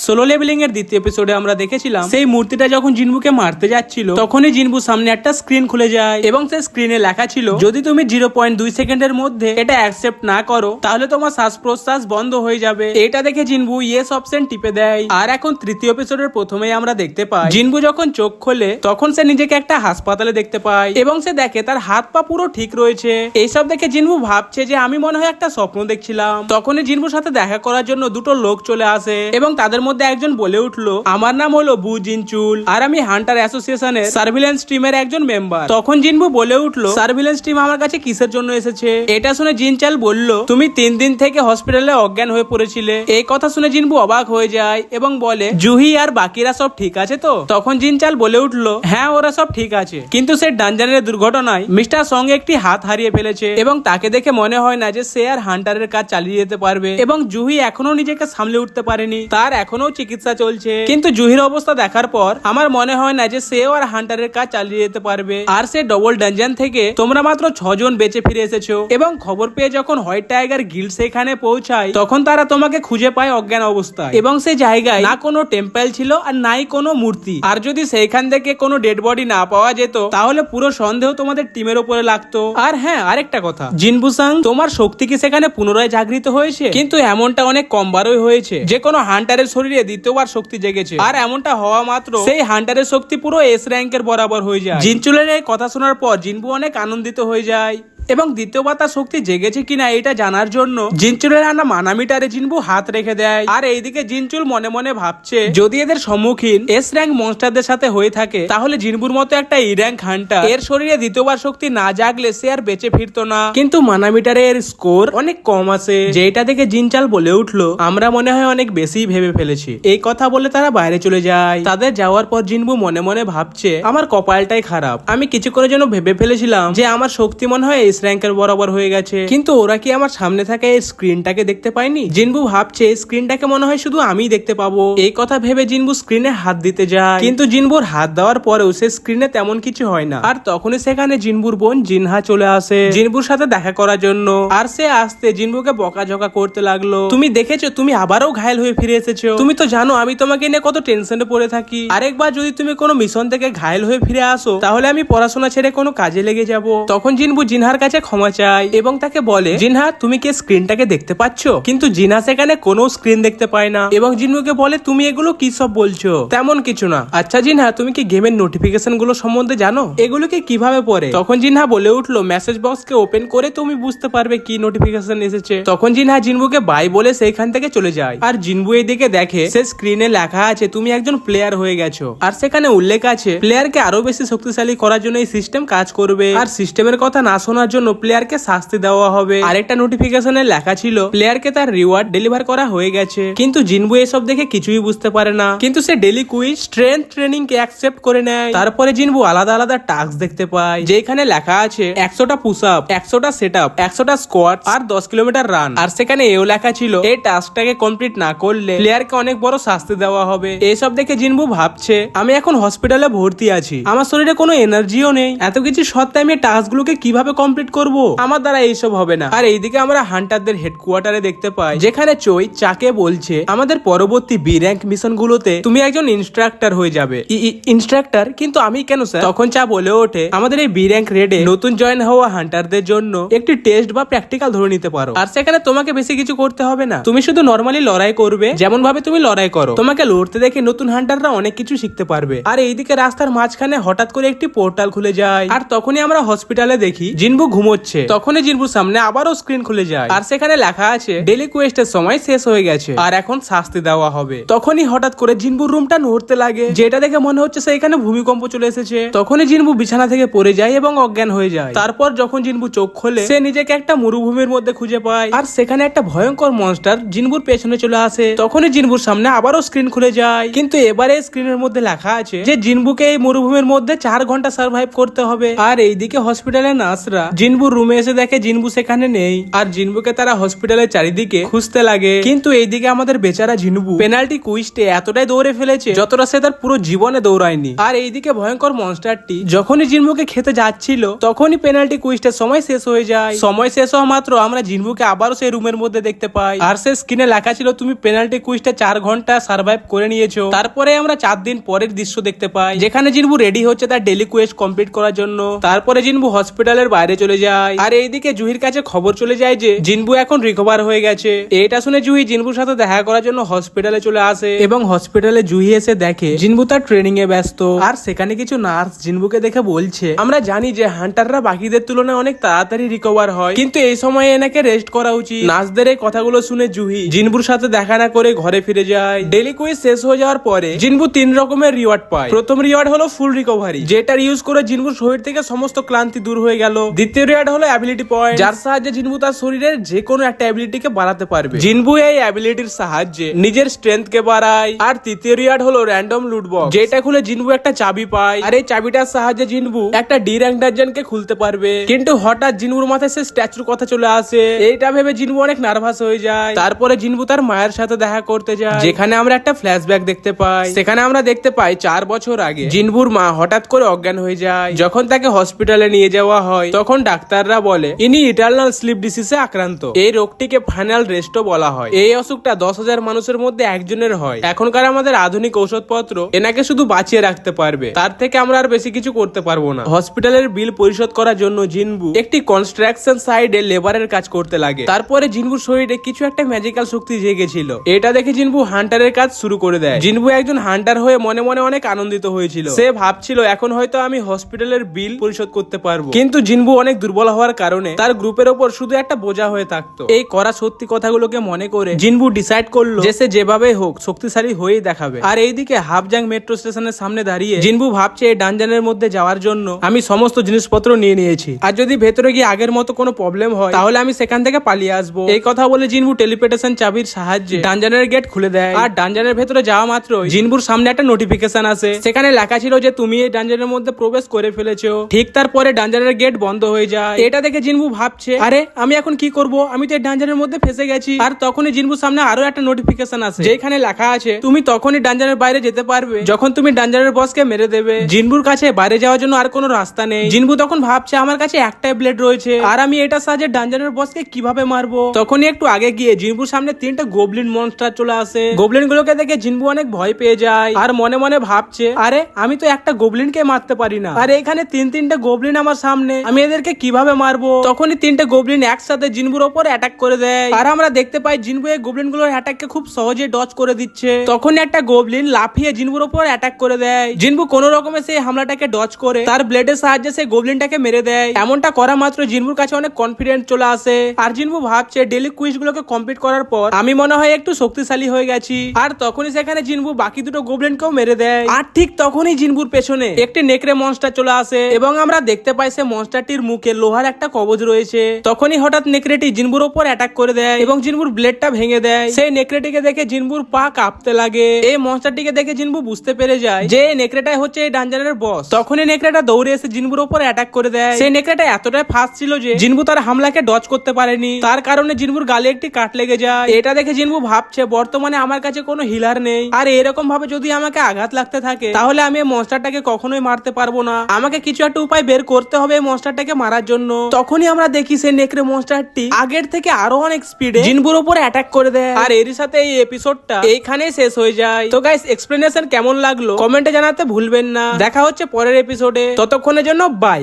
Solo leveling এর দ্বিতীয় এপিসোডে আমরা দেখেছিলাম সেই মূর্তিটা যখন জিনবুকে মারতে যাচ্ছিল তখনই জিনবুর সামনে একটা স্ক্রিন খুলে যায় এবং সেই স্ক্রিনে লেখা ছিল যদি তুমি 0.2 সেকেন্ডের মধ্যে এটা অ্যাকসেপ্ট না করো তাহলে তোমার শ্বাস প্রশ্বাস বন্ধ হয়ে যাবে। এটা দেখে জিনবু ইয়েস অপশন টিপে দেয়। আর এখন তৃতীয় এপিসোডের প্রথমেই আমরা দেখতে পাই জিনবু যখন চোখ খোলে তখন সে নিজেকে একটা হাসপাতালে দেখতে পায় এবং সে দেখে তার হাত পা পুরো ঠিক রয়েছে। এইসব দেখে জিনবু ভাবছে যে আমি মনে হয় একটা স্বপ্ন দেখছিলাম। তখনই জিনবুর সাথে দেখা করার জন্য দুটো লোক চলে আসে এবং তাদের মধ্যে একজন বলে উঠলো আমার নাম হলো বু জিনচুল আর আমি হান্টার অ্যাসোসিয়েশনের সার্ভিলেন্স টিমের একজন মেম্বার। তখন জিনবু বলে উঠলো সার্ভিলেন্স টিম আমার কাছে কিসের জন্য এসেছে? এটা শুনে জিনচাল বলল তুমি 3 দিন থেকে হসপিটালে অজ্ঞান হয়ে পড়েছিলে। এই কথা শুনে জিনবু অবাক হয়ে যায় এবং বলে জুহি আর বাকিরা সব ঠিক আছে তো? তখন জিনচাল বলে উঠলো হ্যাঁ ওরা সব ঠিক আছে, কিন্তু সে ডানজানের দুর্ঘটনায় মিস্টার সং একটি হাত হারিয়ে ফেলেছে এবং তাকে দেখে মনে হয় না যে সে আর হান্টারের কাজ চালিয়ে যেতে পারবে এবং জুহি এখনো নিজেকে সামলে উঠতে পারেনি, তার এখনো চিকিৎসা চলছে। কিন্তু জুহির অবস্থা দেখার পর আমার মনে হয় না যে সেও আর হান্টারের কাজ চালিয়ে যেতে পারবে। আর সে ডবল ডানজান থেকে তোমরা মাত্র 6 জন বেঁচে ফিরে এসেছো এবং খবর পেয়ে যখন হোয়াইট টাইগার গিল্ড সেখানে পৌঁছায় তখন তারা তোমাকে খুঁজে পায় অজ্ঞান অবস্থায় এবং সেই জায়গায় না কোনো টেম্পল ছিল আর নাই কোনো মূর্তি। আর যদি সেইখান থেকে কোনো ডেড বডি না পাওয়া যেত তাহলে পুরো সন্দেহ তোমাদের টিমের উপরে লাগতো। আর হ্যাঁ আরেকটা কথা জিনবুসাং তোমার শক্তি কি সেখানে পুনরায় জাগৃত হয়েছে? কিন্তু এমনটা অনেক কমবারই হয়েছে যে কোনো হান্টারের শরীরে দ্বিতীয়বার শক্তি জেগেছে আর এমনটা হওয়া মাত্র সেই হান্টারের শক্তি পুরো এস র্যাঙ্কের বরাবর হয়ে যায়। জিনচুলের এই কথা শোনার পর জিনবু অনেক আনন্দিত হয়ে যায় এবং দ্বিতীয়বার তার শক্তি জেগেছে কিনা এটা জানার জন্য জিনচুলের আনা মানামিটারে জিনবু হাত রেখে দেয়। আর এইদিকে জিনচুল মনে মনে ভাবছে যদি এদের সম্মুখীন এস র্যাঙ্ক মনস্টারদের সাথে হয়ে থাকে তাহলে জিনবুর মতো একটা ই র্যাঙ্ক হান্টার এর শরীরে দ্বিতীয়বার শক্তি না জাগলে সে আর বেঁচে ফিরতো না। কিন্তু মানামিটারে এর স্কোর অনেক কম আছে, যেটা দেখে জিনচাল বলে উঠলো আমরা মনে হয় অনেক বেশি ভেবে ফেলেছি। এই কথা বলে তারা বাইরে চলে যায়। তাদের যাওয়ার পর জিনবু মনে মনে ভাবছে আমার কপালটাই খারাপ, আমি কিছুক্ষণের জন্য ভেবে ফেলেছিলাম যে আমার শক্তি মনে হয় র্যাঙ্কের বরাবর হয়ে গেছে, কিন্তু ওরা কি আমার সামনে থাকা এই স্ক্রিনটাকে দেখতে পায়নি? জিনবু ভাবছে স্ক্রিনটাকে মনে হয় শুধু আমিই দেখতে পাবো। এই কথা ভেবে জিনবু স্ক্রিনে হাত দিতে যায়, কিন্তু জিনবুর হাত দেওয়ার পরেও সে স্ক্রিনে তেমন কিছু হয় না। আর তখনই সেখানে জিনবুর বোন জিনহা চলে আসে জিনবুর সাথে দেখা করার জন্য। আর সে আসতে জিনবুকে বকাঝকা করতে লাগলো তুমি দেখেছো তুমি আবারও ঘায়েল হয়ে ফিরে এসেছো, তুমি তো জানো আমি তোমাকে নিয়ে কত টেনশনে পড়ে থাকি। আরেকবার যদি তুমি কোনো মিশন থেকে ঘায়েল হয়ে ফিরে আসো তাহলে আমি পড়াশোনা ছেড়ে কোনো কাজে লেগে যাব। তখন জিনবু জিনহার কাছে ক্ষমা চায় এবং তাকে বলে জিনহা তুমি কি স্ক্রিনটাকে দেখতে পাচ্ছ? কিন্তু জিনহা সেখানে কোনো স্ক্রিন দেখতে পায় না এবং জিনহুকে বলে তুমি এগুলো কি সব বলছো? তেমন কিছু না। আচ্ছা জিনহা তুমি কি গেমের নোটিফিকেশন গুলো সম্বন্ধে জানো? এগুলোকে কিভাবে পড়ে? তখন জিনহা বলে উঠলো মেসেজ বক্স কে ওপেন করে তুমি বুঝতে পারবে কি নোটিফিকেশন এসেছে। তখন জিনহা জিনবুকে বাই বলে সেইখান থেকে চলে যায়। আর জিনবু এইদিকে দেখে সে স্ক্রিনে লেখা আছে তুমি একজন প্লেয়ার হয়ে গেছো আর সেখানে উল্লেখ আছে প্লেয়ারকে আরো বেশি শক্তিশালী করার জন্য এই সিস্টেম কাজ করবে আর সিস্টেমের কথা না শোনার জন্য প্লেয়ারকে শাস্তি দেওয়া হবে। আরেকটা নোটিফিকেশনে লেখা ছিল প্লেয়ারকে তার রিওয়ার্ড ডেলিভার করা হয়ে গেছে। কিন্তু জিনবু এসব দেখে কিছুই বুঝতে পারে না, কিন্তু সে ডেলি কুইজ স্ট্রেংথ ট্রেনিং কে অ্যাকসেপ্ট করে নেয়। তারপরে জিনবু আলাদা আলাদা টাস্ক দেখতে পায় যেখানে লেখা আছে 100টা পুশ আপ, 100টা সেট আপ, 100টা স্কোয়াট আর 10 কিলোমিটার রান। আর সেখানে এও লেখা ছিল এই টাস্কটাকে কমপ্লিট না করলে প্লেয়ারকে অনেক বড় শাস্তি দেওয়া হবে। এইসব দেখে জিনবু ভাবছে আমি এখন হসপিটালে ভর্তি আছি, আমার শরীরে কোনো এনার্জিও নেই, এত কিছু সত্ত্বেও আমি টাস্কগুলোকে কিভাবে কমপ্লিট করব? আমার দ্বারা এইসব হবে না। আর এইদিকে আমরা হান্টারদের হেডকোয়ার্টারে দেখতে পাই যেখানে চই চাকে বলছে আমাদের পরবর্তী বি র্যাঙ্ক মিশন গুলোতে তুমি একজন ইনস্ট্রাক্টর হয়ে যাবে। ইনস্ট্রাক্টর? কিন্তু আমি কেন স্যার? তখন চা বলে ওঠে আমাদের এই বি র্যাঙ্ক রেডে নতুন জয়েন হওয়া হান্টারদের জন্য একটি টেস্ট বা প্র্যাকটিক্যাল ধরে নিতে পারো। আর সেখানে তোমাকে বেশি কিছু করতে হবে না, তুমি শুধু নরমালি লড়াই করবে যেমন ভাবে তুমি লড়াই করো। তোমাকে লড়তে দেখে নতুন হান্টাররা অনেক কিছু শিখতে পারবে। আর এইদিকে রাস্তার মাঝখানে হঠাৎ করে একটি পোর্টাল খুলে যায় আর তখনই আমরা হসপিটালে দেখি জিনবু ঘুমোচ্ছে। তখনই জিনবুর সামনে আবারও স্ক্রিন খুলে যায় আর সেখানে লেখা আছে ডেলি কোয়েস্টের সময় শেষ হয়ে গেছে আর এখন শাস্তি দেওয়া হবে। তখনই হঠাৎ করে জিনবুর রুমটা নড়তে লাগে যেটা দেখে মনে হচ্ছে সেখানে ভূমিকম্প চলে এসেছে। তখনই জিনবু বিছানা থেকে পড়ে যায় এবং অজ্ঞান হয়ে যায়। তারপর যখন জিনবু চোখ খোলে সে নিজেকে একটা মরুভূমির মধ্যে খুঁজে পায় আর সেখানে একটা ভয়ঙ্কর মনস্টার জিনবুর পেছনে চলে আসে। তখনই জিনবুর সামনে আবারও স্ক্রিন খুলে যায়, কিন্তু এবারে স্ক্রিনের মধ্যে লেখা আছে যে জিনবুকে এই মরুভূমির মধ্যে 4 ঘন্টা সার্ভাইভ করতে হবে। আর এইদিকে হসপিটালের নার্সরা জিনবুর রুমে এসে দেখে জিনবু সেখানে নেই। আর জিনবুকে তারা হসপিটালের চারিদিকে খুঁজতে লাগে, কিন্তু এইদিকে আমাদের বেচারা জিনবু পেনাল্টি কুইস্টে এতটাই দৌড়ে ফেলেছে যতটা সে তার পুরো জীবনে দৌড়ায়নি। আর এইদিকে ভয়ঙ্কর মনস্টারটি যখনই জিনবুকে খেতে যাচ্ছিল তখনই পেনাল্টি কুইস্টের সময় শেষ হয়ে যায়। সময় শেষ হওয়া মাত্র আমরা জিনবুকে আবারও সেই রুমের মধ্যে দেখতে পাই, আর সে স্ক্রিনে লেখা ছিল তুমি পেনাল্টি কুইস্টে 4 ঘন্টা সার্ভাইভ করে নিয়েছো। তারপরে আমরা 4 দিন পরের দৃশ্য দেখতে পাই, যেখানে জিনবু রেডি হচ্ছে তার ডেলি কুয়েস্ট কমপ্লিট করার জন্য। তারপরে জিনবু হসপিটালের বাইরে চলে যায়, আর এইদিকে জুহির কাছে খবর চলে যায় যে জিনবু এখন রিকভার হয়ে গেছে। এটা শুনে জুহি জিনবুর সাথে দেখা করার জন্য হসপিটালে চলে আসে, এবং হসপিটালে জুহি এসে দেখে জিনবু তার ট্রেনিং এ ব্যস্ত। আর সেখানে কিছু নার্স জিনবুকে দেখে বলছে আমরা জানি যে হান্টাররা বাকিদের তুলনায় অনেক তাড়াতাড়ি রিকভার হয়, কিন্তু এই সময় এনাকে রেস্ট করা উচিত। নার্সদের এই কথাগুলো শুনে জুহি জিনবুর সাথে দেখা না করে ঘরে ফিরে যায়। ডেলি কুইজ শেষ হয়ে যাওয়ার পরে জিনবু 3 রকমের রিওয়ার্ড পায়। প্রথম রিওয়ার্ড হলো ফুল রিকভারি, যেটার ইউজ করে জিনবুর শরীর থেকে সমস্ত ক্লান্তি দূর হয়ে গেল। দ্বিতীয় রিওয়ার্ড হলো অ্যাবিলিটি পয়েন্ট, যার সাহায্যে জিনবু তার শরীরের যে কোনো একটা অ্যাবিলিটিকে বাড়াতে পারবে। জিনবু এই অ্যাবিলিটির সাহায্যে নিজের স্ট্রেংথ কে বাড়ায়। আর তৃতীয় রিওয়ার্ড হলো র্যান্ডম লুট বক্স, যেটা খুলে জিনবু একটা চাবি পায়, আর এই চাবিটার সাহায্যে জিনবু একটা ডি র্যাঙ্ক ডানজনকে খুলতে পারবে। কিন্তু হঠাৎ জিনবুর মাথায় সে স্ট্যাচুর কথা চলে আসে, এইটা ভেবে জিনবু অনেক নার্ভাস হয়ে যায়। তারপরে জিনবু তার মায়ের সাথে দেখা করতে যায়, যেখানে আমরা একটা ফ্ল্যাশব্যাক দেখতে পাই। সেখানে আমরা দেখতে পাই 4 বছর আগে জিনবুর মা হঠাৎ করে অজ্ঞান হয়ে যায়। যখন তাকে হসপিটালে নিয়ে যাওয়া হয় তখন ডাক্তাররা বলে ইনি ইটারনাল স্লিপ ডিসিজে আক্রান্ত। এই রোগটিকে ফাইনাল রেস্টও বলা হয়। এই অসুখটা 10,000 মানুষের মধ্যে একজনের হয়। এখনকার আমাদের আধুনিক ঔষধপত্র এনাকে শুধু বাঁচিয়ে রাখতে পারবে, তার থেকে আমরা আর বেশি কিছু করতে পারবো না। হসপিটালের বিল পরিশোধ করার জন্য জিনবু একটি কনস্ট্রাকশন সাইডে লেবারের কাজ করতে লাগে। তারপরে জিনবুর শরীরে কিছু একটা ম্যাজিক্যাল শক্তি জেগেছিল। এটা দেখে জিনবু হান্টারের কাজ শুরু করে দেয়। জিনবু একজন হান্টার হয়ে মনে মনে অনেক আনন্দিত হয়েছিল। সে ভাবছিল এখন হয়তো আমি হসপিটালের বিল পরিশোধ করতে পারবো, কিন্তু জিনবু অনেক দুর্বল হওয়ার কারণে তার গ্রুপের ওপর শুধু একটা বোঝা হয়ে থাকতো। এই করা সত্যি কথাগুলোকে মনে করে জিনবু ডিসাইড করলো যে সে যেভাবে হোক শক্তিশালী হয়েই দেখাবে। আর এইদিকে হাফজাং মেট্রো স্টেশনের সামনে দাঁড়িয়ে জিনবু ভাবছে এই ডানজানের মধ্যে যাওয়ার জন্য আমি সমস্ত জিনিসপত্র নিয়ে নিয়েছি, আর যদি ভেতরে গিয়ে আগের মতো কোনো প্রবলেম হয় তাহলে আমি সেখান থেকে পালিয়ে আসবো। এই কথা বলে জিনবু টেলিপোর্টেশন চাবির সাহায্যে ডানজানের গেট খুলে দেয়। আর ডানজানের ভেতরে যাওয়া মাত্র জিনবুর সামনে একটা নোটিফিকেশন আসে, সেখানে লেখা ছিল যে তুমি এই ডানজানের মধ্যে প্রবেশ করে ফেলেছো। ঠিক তারপরে ডানজানের গেট বন্ধ হয়ে যায়। এটা দেখে জিনবু ভাবছে আরে আমি এখন কি করব, আমি তো এই ডানজানের মধ্যে ফেসে গেছি। আর তখনই জিনবুর সামনে আরো একটা নোটিফিকেশন আসে, যেখানে লেখা আছে তুমি তখনই ডানজানের বাইরে যেতে পারবে যখন তুমি ডানজানের বসকে মেরে দেবে। জিনবুর কাছে বাইরে যাওয়ার জন্য আর কোনো রাস্তা নেই। জিনবু তখন ভাবছে আমার কাছে একটাই ব্লেড রয়েছে, আর আমি এটার সাহায্যে ডানজানের বসকে কিভাবে মারবো। তখনই একটু আগে গিয়ে জিনবুর সামনে 3টা গোবলিন মনস্টার চলে আসে। গোবলিন গুলোকে দেখে জিনবু অনেক ভয় পেয়ে যায়, আর মনে মনে ভাবছে আরে আমি তো একটা গোবলিনকে মারতে পারি না, আর এখানে 3টা গোবলিন আমার সামনে, আমি এদেরকে কিভাবে মারবো। তখনই 3টে গোবলিন একসাথে জিনবুর ওপর অ্যাটাক করে দেয়, আর আমরা দেখতে পাই জিনবু এই গোবলিন গুলোর অ্যাটাককে খুব সহজে ডজ করে দিচ্ছে। তখনই একটা গোবলিন লাফিয়ে জিনবুর ওপর অ্যাটাক করে দেয়। জিনবু কোন রকমে সেই হামলাটাকে ডজ করে তার ব্লেডের সাহায্যে সেই গোবলিনটাকে মেরে দেয়। এমনটা করা মাত্র জিনবুর কাছে অনেক কনফিডেন্স চলে আসে, আর জিনবু ভাবছে ডেইলি কুইজ গুলোকে কমপ্লিট করার পর আমি মনে হয় একটু শক্তিশালী হয়ে গেছি। আর তখনই সেখানে জিনবু বাকি দুটো গোবলিনকেও মেরে দেয়। আর ঠিক তখনই জিনবুর পেছনে একটি নেকড়ে মনস্টার চলে আসে, এবং আমরা দেখতে পাই সে মনস্টারটির মুখে লোহার একটা কবজ রয়েছে। তখনই হঠাৎ নেকড়েটি জিনবুর ওপর অ্যাটাক করে দেয় এবং জিনবুর ব্লেডটা ভেঙে দেয়। সেই নেকড়েটিকে দেখে জিনবুর পা কাঁপতে লাগে। এই মনস্টারটিকে দেখে জিনবু বুঝতে পেরে যায় যে এই নেকড়েটাই হচ্ছে এই ডানজানের বস। তখনই নেকড়েটা দৌড়ে এসে জিনবুর ওপর অ্যাটাক করে দেয়। সেই নেকড়েটা এতটাই ফাস্ট ছিল যে জিনবু তার হামলাকে ডজ করতে পারেনি, তার কারণে জিনবুর গালে একটি কাট লেগে যায়। এটা দেখে জিনবু ভাবছে বর্তমানে আমার কাছে কোনো হিলার নেই, আর এরকম ভাবে যদি আমাকে আঘাত লাগতে থাকে তাহলে আমি এই মনস্টারটাকে কখনোই মারতে পারবো না। আমাকে কিছু একটা উপায় বের করতে হবে এই মনস্টারটাকে মারার জন্য। তখনই আমরা দেখি সেই নেকড়ে মনস্টারটি আগের থেকে আরো অনেক স্পিডে জিনবুর উপর অ্যাটাক করে দেয়। আর এরই সাথে এই এপিসোডটা এইখানেই শেষ হয়ে যায়। তো গাইস এক্সপ্লেনেশন কেমন লাগলো কমেন্টে জানাতে ভুলবেন না। দেখা হচ্ছে পরের এপিসোডে, ততক্ষণের জন্য বাই।